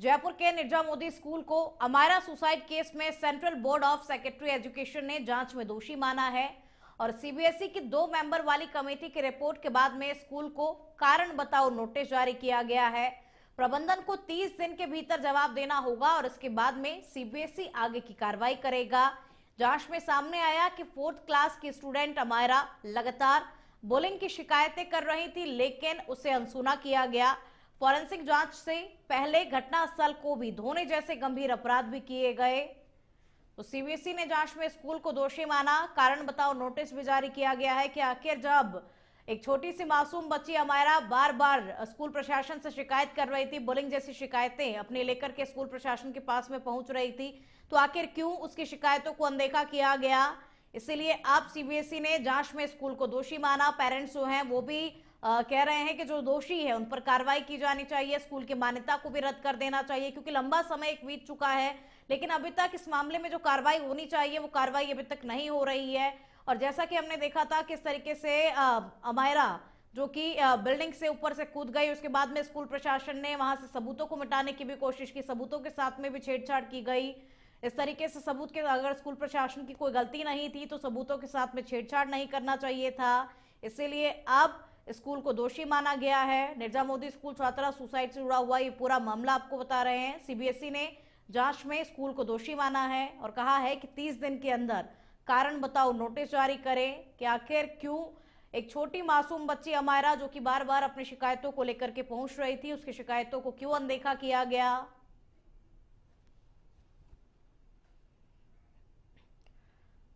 जयपुर के निर्जा मोदी स्कूल को Amayra suicide case में central board of secondary education ने जांच में दोषी माना है और सीबीएसई की 2 मेंबर वाली कमेटी की रिपोर्ट के बाद में स्कूल को कारण बताओ नोटिस जारी किया गया है। प्रबंधन को 30 दिन के भीतर जवाब देना होगा और इसके बाद में सीबीएसई आगे की कार्रवाई करेगा। जांच में सामने आया कि 4th क्लास की स्टूडेंट अमायरा लगातार बुलिंग की शिकायतें कर रही थी, लेकिन उसे अनसुना किया गया। फॉरेंसिक जांच से पहले घटनास्थल को भी धोने जैसे गंभीर अपराध भी किए गए। तो सीबीएसई ने जांच में स्कूल को दोषी माना। कारण बताओ नोटिस भी जारी किया गया है कि आखिर जब एक छोटी सी मासूम बच्ची अमायरा बार बार स्कूल प्रशासन से शिकायत कर रही थी, बुलिंग जैसी शिकायतें अपने लेकर के स्कूल प्रशासन के पास में पहुंच रही थी, तो आखिर क्यों उसकी शिकायतों को अनदेखा किया गया। इसीलिए अब सीबीएसई ने जांच में स्कूल को दोषी माना। पेरेंट्स जो हैं वो भी कह रहे हैं कि जो दोषी है उन पर कार्रवाई की जानी चाहिए, स्कूल की मान्यता को भी रद्द कर देना चाहिए, क्योंकि लंबा समय एक बीत चुका है, लेकिन अभी तक इस मामले में जो कार्रवाई होनी चाहिए वो कार्रवाई अभी तक नहीं हो रही है। और जैसा कि हमने देखा था किस तरीके से अमायरा जो कि बिल्डिंग से ऊपर से कूद गई, उसके बाद में स्कूल प्रशासन ने वहां से सबूतों को मिटाने की भी कोशिश की, सबूतों के साथ में भी छेड़छाड़ की गई। इस तरीके से सबूत के अगर स्कूल प्रशासन की कोई गलती नहीं थी तो सबूतों के साथ में छेड़छाड़ नहीं करना चाहिए था। इसीलिए अब स्कूल को दोषी माना गया है। निर्जा मोदी स्कूल छात्रा सुसाइड से जुड़ा हुआ ये पूरा मामला आपको बता रहे हैं। सीबीएसई ने जांच में स्कूल को दोषी माना है और कहा है कि 30 दिन के अंदर कारण बताओ नोटिस जारी करें कि आखिर क्यों एक छोटी मासूम बच्ची अमायरा जो कि बार बार अपनी शिकायतों को लेकर के पहुंच रही थी, उसकी शिकायतों को क्यों अनदेखा किया गया।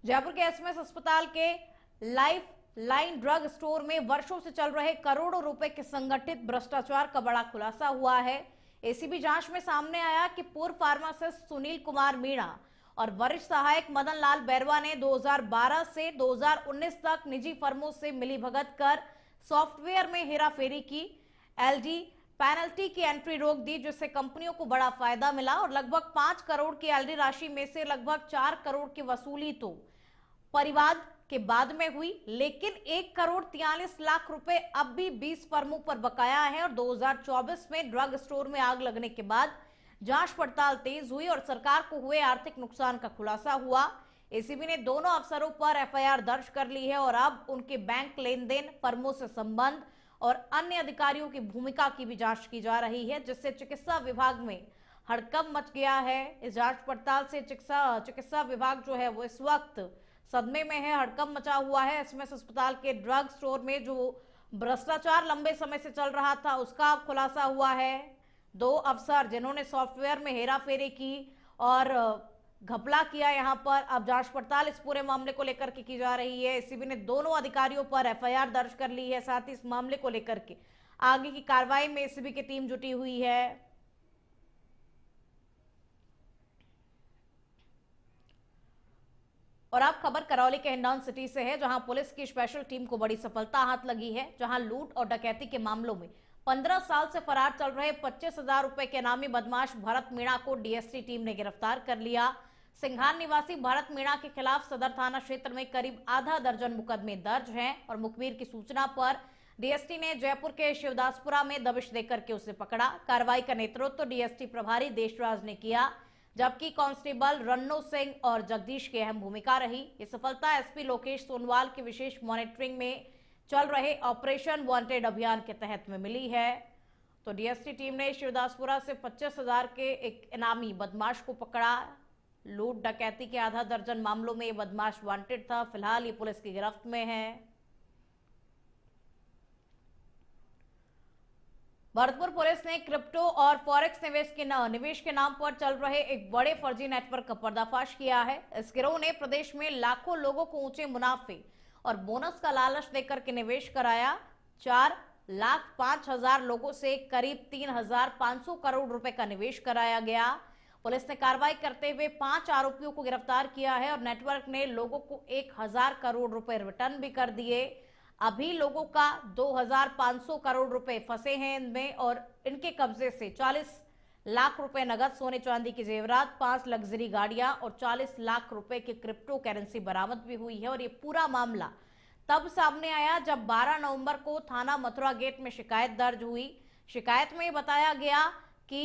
जयपुर के एसएमएस अस्पताल के लाइफ लाइन ड्रग स्टोर में वर्षों से चल रहे करोड़ों रुपए के संगठित भ्रष्टाचार का बड़ा खुलासा हुआ है। एसीबी जांच में सामने आया कि पूर्व फार्मासिस्ट सुनील कुमार मीणा और वरिष्ठ सहायक मदन लाल बैरवा ने 2012 से 2019 तक निजी फर्मों से मिलीभगत कर सॉफ्टवेयर में हेराफेरी की, एलडी पेनल्टी की एंट्री रोक दी, जिससे कंपनियों को बड़ा फायदा मिला और लगभग 5 करोड़ की एलडी राशि में से लगभग 4 करोड़ की वसूली तो परिवाद के बाद में हुई, लेकिन 1 करोड़ 43 लाख रुपए अब भी 20 फर्मों पर बकाया है। और 2024 में ड्रग स्टोर में आग लगने के बाद जांच पड़ताल तेज हुई और सरकार को हुए आर्थिक नुकसान का खुलासा हुआ। एसीबी ने दोनों अफसरों पर एफआईआर दर्ज कर ली है और अब उनके बैंक लेन देन, फर्मों से संबंध और अन्य अधिकारियों की भूमिका की भी जांच की जा रही है, जिससे चिकित्सा विभाग में हड़कंप मच गया है। इस जांच पड़ताल से चिकित्सा विभाग जो है वो इस वक्त सदमे में है, हड़कंप मचा हुआ है। एसएमएस अस्पताल के ड्रग स्टोर में जो भ्रष्टाचार लंबे समय से चल रहा था उसका खुलासा हुआ है। 2 अफसर जिन्होंने सॉफ्टवेयर में हेराफेरी की और घपला किया, यहां पर अब जांच पड़ताल इस पूरे मामले को लेकर के की जा रही है। एसीबी ने दोनों अधिकारियों पर एफआईआर दर्ज कर ली है, साथ ही इस मामले को लेकर के आगे की कार्रवाई में एसीबी की टीम जुटी हुई है। और अब खबर करौली के हिंडौन सिटी से है, जहां पुलिस की स्पेशल टीम को बड़ी सफलता हाथ लगी है, जहां लूट और डकैती के मामलों में 15 साल से फरार चल रहे 25,000 रुपए के इनामी बदमाश भरत मीणा को डीएसटी टीम ने गिरफ्तार कर लिया। सिंघार निवासी भरत मीणा के खिलाफ सदर थाना क्षेत्र में करीब आधा दर्जन मुकदमे दर्ज हैं और मुखबिर की सूचना पर डीएसटी ने जयपुर के शिवदासपुरा में दबिश देकर के उसे पकड़ा। कार्रवाई का नेतृत्व डीएसटी प्रभारी देशराज ने किया, जबकि कांस्टेबल रन्नो सिंह और जगदीश की अहम भूमिका रही। ये सफलता एसपी लोकेश सोनवाल की विशेष मॉनिटरिंग में चल रहे ऑपरेशन वांटेड अभियान के तहत में मिली है। तो डीएसटी टीम ने शिवदासपुरा से 25,000 के एक इनामी बदमाश को पकड़ा। लूट डकैती के आधा दर्जन मामलों में ये बदमाश वांटेड था। फिलहाल ये पुलिस की गिरफ्त में है। भरतपुर पुलिस ने क्रिप्टो और फॉरेक्स निवेश के नाम पर चल रहे एक बड़े फर्जी नेटवर्क का पर्दाफाश किया है। इस गिरोह ने प्रदेश में लाखों लोगों को ऊंचे मुनाफे और बोनस का लालच देकर के निवेश कराया। 4,05,000 लोगों से करीब 3,500 करोड़ रुपए का निवेश कराया गया। पुलिस ने कार्रवाई करते हुए 5 आरोपियों को गिरफ्तार किया है और नेटवर्क ने लोगों को 1,000 करोड़ रुपए रिटर्न भी कर दिए। अभी लोगों का 2,500 करोड़ रुपए फंसे हैं इनमें और इनके कब्जे से 40 लाख रुपए नगद, सोने चांदी की जेवरात, 5 लग्जरी गाड़ियां और 40 लाख रुपए की क्रिप्टो करेंसी बरामद भी हुई है। और ये पूरा मामला तब सामने आया जब 12 नवंबर को थाना मथुरा गेट में शिकायत दर्ज हुई। शिकायत में बताया गया कि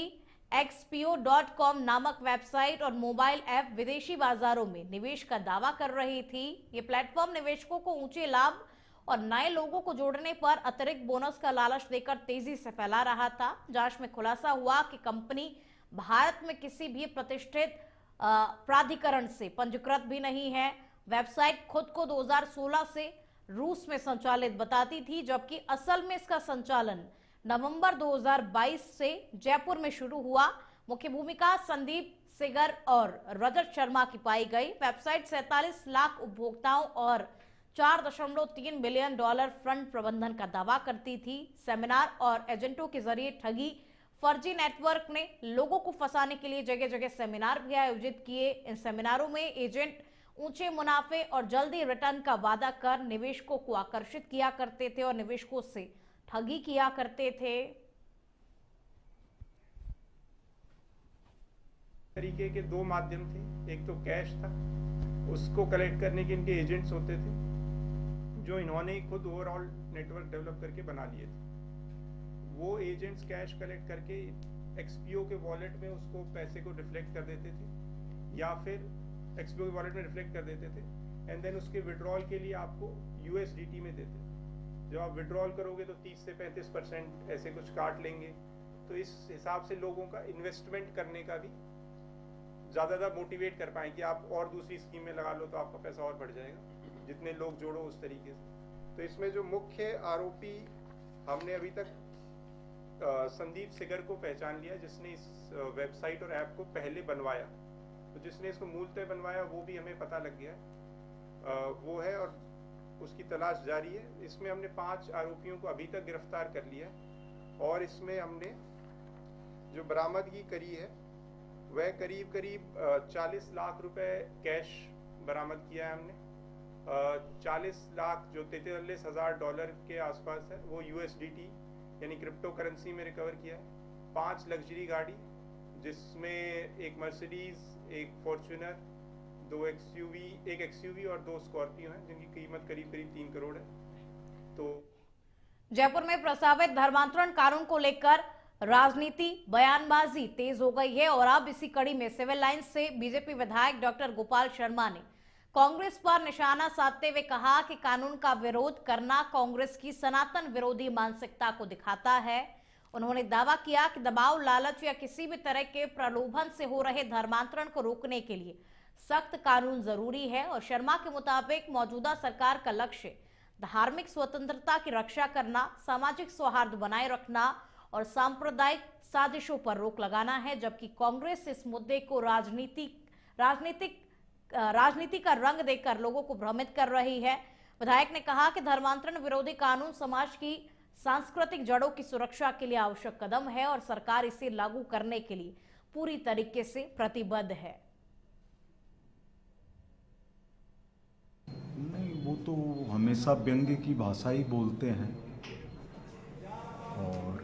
xpo.com नामक वेबसाइट और मोबाइल ऐप विदेशी बाजारों में निवेश का दावा कर रही थी। ये प्लेटफॉर्म निवेशकों को ऊंचे लाभ और नए लोगों को जोड़ने पर अतिरिक्त बोनस का लालच देकर तेजी से फैला रहा था। जांच में खुलासा हुआ कि कंपनी भारत में किसी भी प्रतिष्ठित प्राधिकरण से पंजीकृत भी नहीं है। वेबसाइट खुद को 2016 से रूस में संचालित बताती थी, जबकि असल में इसका संचालन नवंबर 2022 से जयपुर में शुरू हुआ। मुख्य भूमिका संदीप सिगर और रजत शर्मा की पाई गई। वेबसाइट 47 लाख उपभोक्ताओं और $4.3 बिलियन फंड प्रबंधन का दावा करती थी। सेमिनार और एजेंटों के जरिए ठगी फर्जी नेटवर्क ने लोगों को फंसाने के लिए जगह जगह सेमिनार भी आयोजित किए। इन सेमिनारों में एजेंट ऊंचे मुनाफे और जल्दी रिटर्न का वादा कर निवेशकों को आकर्षित किया करते थे और निवेशकों से ठगी किया करते थे। तरीके के दो माध्यम थे। एक तो कैश था, उसको कलेक्ट करने के इनके एजेंट्स होते थे जो इन्होंने खुद ओवरऑल नेटवर्क डेवलप करके बना लिए थे। वो एजेंट्स कैश कलेक्ट करके एक्सपीओ के वॉलेट में उसको पैसे को रिफ्लेक्ट कर देते थे या फिर एक्सपीओ के वॉलेट में रिफ्लेक्ट कर देते थे एंड देन उसके विड्रॉल के लिए आपको यूएसडीटी में देते थे। जब आप विड्रॉल करोगे तो 30 से 35% ऐसे कुछ काट लेंगे। तो इस हिसाब से लोगों का इन्वेस्टमेंट करने का भी ज़्यादा मोटिवेट कर पाएँ कि आप और दूसरी स्कीम में लगा लो तो आपका पैसा और बढ़ जाएगा, जितने लोग जोड़ो उस तरीके से। तो इसमें जो मुख्य आरोपी हमने अभी तक संदीप सिगर को पहचान लिया, जिसने इस वेबसाइट और ऐप को पहले बनवाया। तो जिसने इसको मूलतः बनवाया वो भी हमें पता लग गया वो है और उसकी तलाश जारी है। इसमें हमने 5 आरोपियों को अभी तक गिरफ्तार कर लिया और इसमें हमने जो बरामदगी करी है वह करीब 40 लाख रुपए कैश बरामद किया है हमने। 40 लाख जो $43,000 के आसपास है वो यूएसडीटी यानी क्रिप्टो करेंसी में रिकवर किया है। 5 लग्जरी गाड़ी जिसमें एक मर्सिडीज, एक फॉर्च्यूनर, एक एक्सयूवी और 2 स्कॉर्पियो हैं जिनकी कीमत करीब 3 करोड़ है। तो जयपुर में प्रस्तावित धर्मांतरण कानून को लेकर राजनीति बयानबाजी तेज हो गई है और अब इसी कड़ी में सिविल लाइंस से बीजेपी विधायक डॉक्टर गोपाल शर्मा ने कांग्रेस पर निशाना साधते हुए कहा कि कानून का विरोध करना कांग्रेस की सनातन विरोधी मानसिकता को दिखाता है। उन्होंने दावा किया कि दबाव, लालच या किसी भी तरह के प्रलोभन से हो रहे धर्मांतरण को रोकने के लिए सख्त कानून जरूरी है और शर्मा के मुताबिक मौजूदा सरकार का लक्ष्य धार्मिक स्वतंत्रता की रक्षा करना, सामाजिक सौहार्द बनाए रखना और सांप्रदायिक साजिशों पर रोक लगाना है, जबकि कांग्रेस इस मुद्दे को राजनीति का रंग देकर लोगों को भ्रमित कर रही है। विधायक ने कहा कि धर्मांतरण विरोधी कानून समाज की सांस्कृतिक जड़ों की सुरक्षा के लिए आवश्यक कदम है और सरकार इसे लागू करने के लिए पूरी तरीके से प्रतिबद्ध है। नहीं, वो तो हमेशा व्यंग्य की भाषा ही बोलते हैं और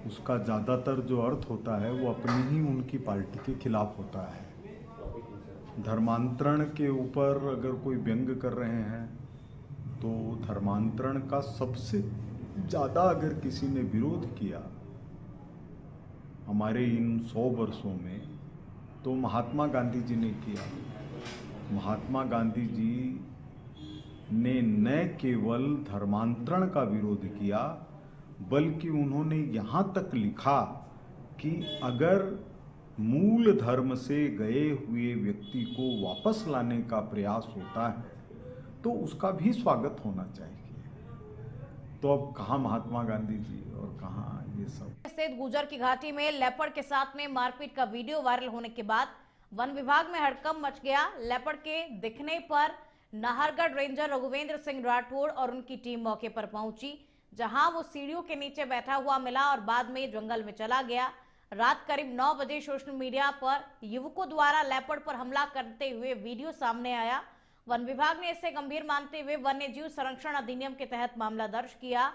उसका ज़्यादातर जो अर्थ होता है वो अपनी ही उनकी पार्टी के खिलाफ होता है। धर्मांतरण के ऊपर अगर कोई व्यंग्य कर रहे हैं तो धर्मांतरण का सबसे ज़्यादा अगर किसी ने विरोध किया हमारे इन 100 वर्षों में तो महात्मा गांधी जी ने किया। महात्मा गांधी जी ने न केवल धर्मांतरण का विरोध किया बल्कि उन्होंने यहाँ तक लिखा कि अगर मूल धर्म से गए हुए व्यक्ति को वापस लाने का प्रयास होता है तो उसका भी स्वागत होना चाहिए। तो अब कहाँ महात्मा गांधी जी और कहाँ ये सब। स्थित गुजर की घाटी में लेपर्ड के साथ में मारपीट का वीडियो वायरल होने के बाद वन विभाग में हड़कंप मच गया। लेपर्ड के दिखने पर नाहरगढ़ रेंजर रघुवेंद्र सिंह राठौड़ और उनकी टीम मौके पर पहुंची, जहां वो सीढ़ियों के नीचे बैठा हुआ मिला और बाद में जंगल में चला गया। रात करीब 9 बजे सोशल मीडिया पर युवकों द्वारा लेपर्ड पर हमला करते हुए वीडियो सामने आया। वन विभाग ने इसे गंभीर मानते हुए वन्य जीव संरक्षण अधिनियम के तहत मामला दर्ज किया।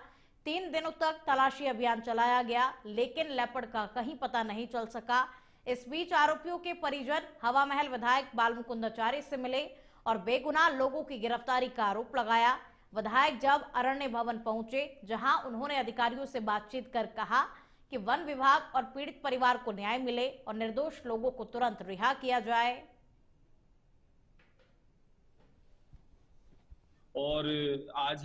3 दिनों तक तलाशी अभियान चलाया गया, लेकिन लेपर्ड का कहीं पता नहीं चल सका। इस बीच आरोपियों के परिजन हवा महल विधायक बालमुकुंदाचार्य से मिले और बेगुनाह लोगों की गिरफ्तारी का आरोप लगाया। विधायक जब अरण्य भवन पहुंचे, जहां उन्होंने अधिकारियों से बातचीत कर कहा कि कि वन विभाग और पीड़ित परिवार को न्याय मिले और निर्दोष लोगों को तुरंत रिहा किया जाए। और आज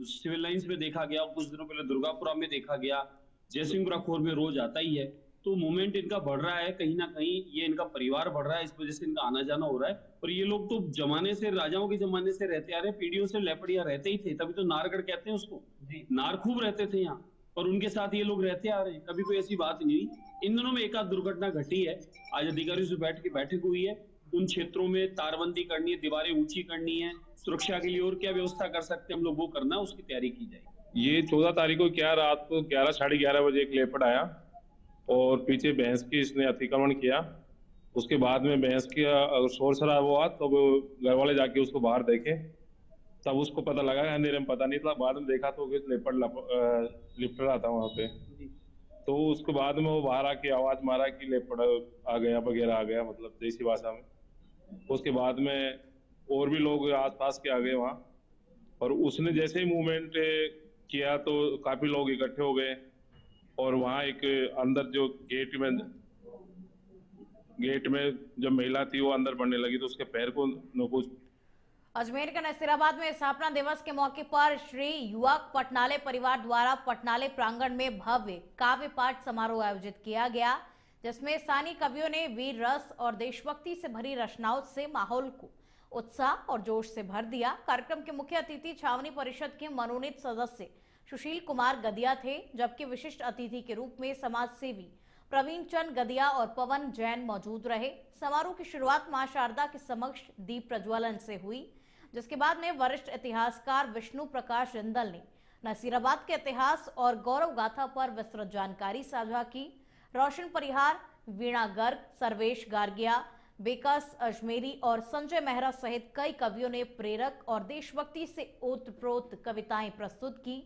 सिविल लाइंस में देखा गया, कुछ दिनों पहले दुर्गापुरा में देखा गया, जयसिंहपुरा खोर में रोज आता ही है। तो मूवमेंट इनका बढ़ रहा है, कहीं ना कहीं ये इनका परिवार बढ़ रहा है, इस वजह से इनका आना जाना हो रहा है। और ये लोग तो जमाने से, राजाओं के जमाने से रहते आ रहे हैं, पीढ़ियों से लेपड़िया रहते ही थे, तभी तो नारगढ़ कहते हैं उसको। नार खूब रहते थे यहाँ, और उनके साथ ये लोग रहते आ रहे हैं, कभी कोई ऐसी बात नहीं हुई। इन दिनों में एक आध दुर्घटना घटी है, आज अधिकारियों से बैठ के बैठक हुई है, उन क्षेत्रों में तारबंदी करनी है, दीवारें ऊंची करनी है, सुरक्षा के लिए और क्या व्यवस्था कर सकते हैं हम लोग, वो करना है, उसकी तैयारी की जाएगी। ये 14 तारीख को क्या रात को 11 साढ़े 11 बजे एक लेपर्ड आया और पीछे भैंस की इसने अतिक्रमण किया। उसके बाद में भैंस की शोर शराबा हुआ, तो घर वाले जाके उसको बाहर देखे, तब उसको पता लगा, अंधेरे में पता नहीं था। बाद में देखा तो लेपर्ड लिपट रहा था वहां पे। तो उसके बाद में वो बाहर आके आवाज मारा कि लेपर्ड आ गया वगैरह, आ गया, मतलब देसी भाषा में। उसके बाद में और भी लोग आसपास के आ गए वहां, और उसने जैसे ही मूवमेंट किया तो काफी लोग इकट्ठे हो गए, और वहां एक अंदर जो गेट में जो महिला थी वो अंदर बढ़ने लगी, तो उसके पैर को कुछ। अजमेर के नसीराबाद में स्थापना दिवस के मौके पर श्री युवक पटनाले परिवार द्वारा पटनाले प्रांगण में भव्य काव्य पाठ समारोह आयोजित किया गया, जिसमें स्थानीय कवियों ने वीर रस और देशभक्ति से भरी रचनाओं से माहौल को उत्साह और जोश से भर दिया। कार्यक्रम के मुख्य अतिथि छावनी परिषद के मनोनीत सदस्य सुशील कुमार गदिया थे, जबकि विशिष्ट अतिथि के रूप में समाज सेवी प्रवीण चंद गदिया और पवन जैन मौजूद रहे। समारोह की शुरुआत मां शारदा के समक्ष दीप प्रज्वलन से हुई, जिसके बाद में वरिष्ठ इतिहासकार विष्णु प्रकाश जिंदल ने नसीराबाद के इतिहास और गौरव गाथा पर विस्तृत जानकारी साझा की। रोशन परिहार, वीणा गर्ग, सर्वेश गार्गिया, बेकस अजमेरी और संजय मेहरा सहित कई कवियों ने प्रेरक और देशभक्ति से ओतप्रोत कविताएं प्रस्तुत की,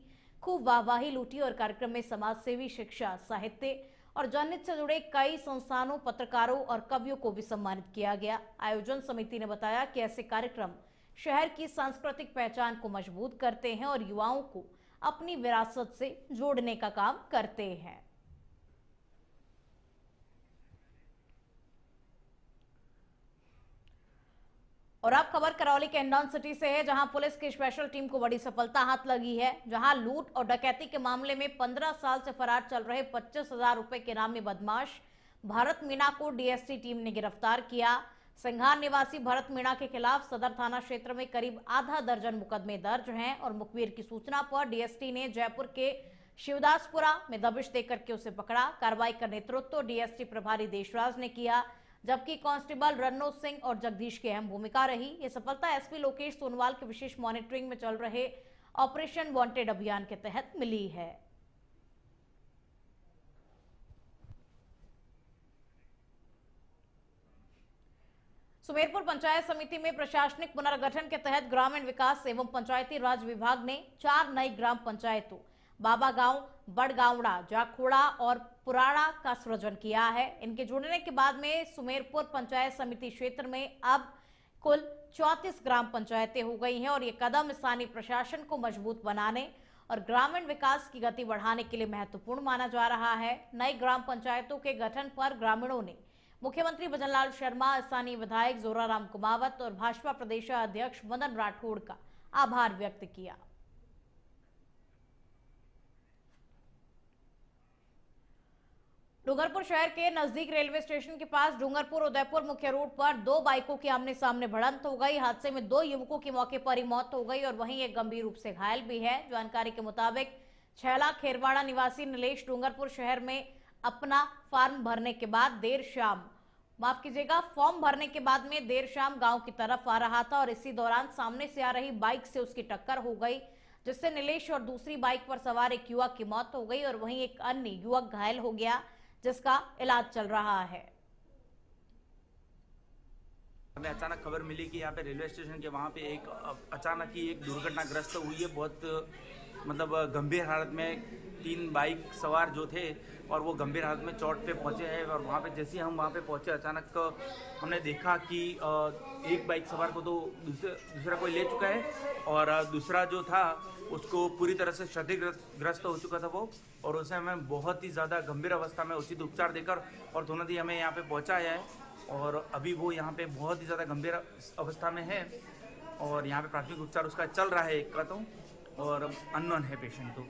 खूब वाहवाही लूटी। और कार्यक्रम में समाजसेवी, शिक्षा, साहित्य और जनहित से जुड़े कई संस्थानों, पत्रकारों और कवियों को भी सम्मानित किया गया। आयोजन समिति ने बताया कि ऐसे कार्यक्रम शहर की सांस्कृतिक पहचान को मजबूत करते हैं और युवाओं को अपनी विरासत से जोड़ने का काम करते हैं। और अब खबर करौली के हिंडौन सिटी से है, जहां पुलिस की स्पेशल टीम को बड़ी सफलता हाथ लगी है, जहां लूट और डकैती के मामले में 15 साल से फरार चल रहे 25,000 रुपए के नामी बदमाश भरत मीणा को डीएसटी टीम ने गिरफ्तार किया। सिंघार निवासी भरत मीणा के खिलाफ सदर थाना क्षेत्र में करीब आधा दर्जन मुकदमे दर्ज हैं और मुखबिर की सूचना पर डीएसटी ने जयपुर के शिवदासपुरा में दबिश देकर के उसे पकड़ा। कार्रवाई का नेतृत्व डीएसटी प्रभारी देशराज ने किया, जबकि कांस्टेबल रन्नो सिंह और जगदीश की अहम भूमिका रही। ये सफलता एसपी लोकेश सोनवाल के विशेष मॉनिटरिंग में चल रहे ऑपरेशन वांटेड अभियान के तहत मिली है। सुमेरपुर पंचायत समिति में प्रशासनिक पुनर्गठन के तहत ग्रामीण विकास एवं पंचायती राज विभाग ने 4 नई ग्राम पंचायतों बाबा गांव, बड़गावड़ा, जाखोड़ा और पुराड़ा का सृजन किया है। इनके जुड़ने के बाद में सुमेरपुर पंचायत समिति क्षेत्र में अब कुल 34 ग्राम पंचायतें हो गई हैं और ये कदम स्थानीय प्रशासन को मजबूत बनाने और ग्रामीण विकास की गति बढ़ाने के लिए महत्वपूर्ण माना जा रहा है। नई ग्राम पंचायतों के गठन पर ग्रामीणों ने मुख्यमंत्री भजनलाल शर्मा, स्थानीय विधायक जोराराम कुमावत और भाजपा प्रदेश अध्यक्ष मदन राठौड़ का आभार व्यक्त किया। डूंगरपुर शहर के नजदीक रेलवे स्टेशन के पास डूंगरपुर उदयपुर मुख्य रोड पर 2 बाइकों की आमने सामने भिड़ंत हो गई। हादसे में 2 युवकों की मौके पर ही मौत हो गई और वहीं एक गंभीर रूप से घायल भी है। जानकारी के मुताबिक छैला खेरवाड़ा निवासी नीलेश डूंगरपुर शहर में अपना फॉर्म भरने के बाद देर शाम गांव की तरफ आ रहा था और इसी दौरान सामने से आ रही बाइक से उसकी टक्कर हो गई, जिससे नीलेश और दूसरी बाइक पर सवार एक युवक की मौत हो गई और वहीं एक अन्य युवक घायल हो गया, जिसका इलाज चल रहा है। हमें अचानक खबर मिली कि यहाँ पे रेलवे स्टेशन के वहाँ पे एक अचानक ही एक दुर्घटनाग्रस्त हुई है। बहुत मतलब गंभीर हालत में 3 बाइक सवार जो थे और वो गंभीर हालत में चोट पे पहुंचे हैं। और वहाँ पे जैसे ही हम वहाँ पे पहुंचे अचानक हमने देखा कि एक बाइक सवार को तो दूसरा कोई ले चुका है और दूसरा जो था उसको पूरी तरह से क्षतिग्रस्त हो चुका था वो, और उसे हमें बहुत ही ज़्यादा गंभीर अवस्था में उचित उपचार देकर और तुरंत ही हमें यहाँ पे पहुँचाया है। और अभी वो यहाँ पे बहुत ही ज़्यादा गंभीर अवस्था में है और यहाँ पे प्राथमिक उपचार उसका चल रहा है एक का तो, और अननोन है पेशेंट तो।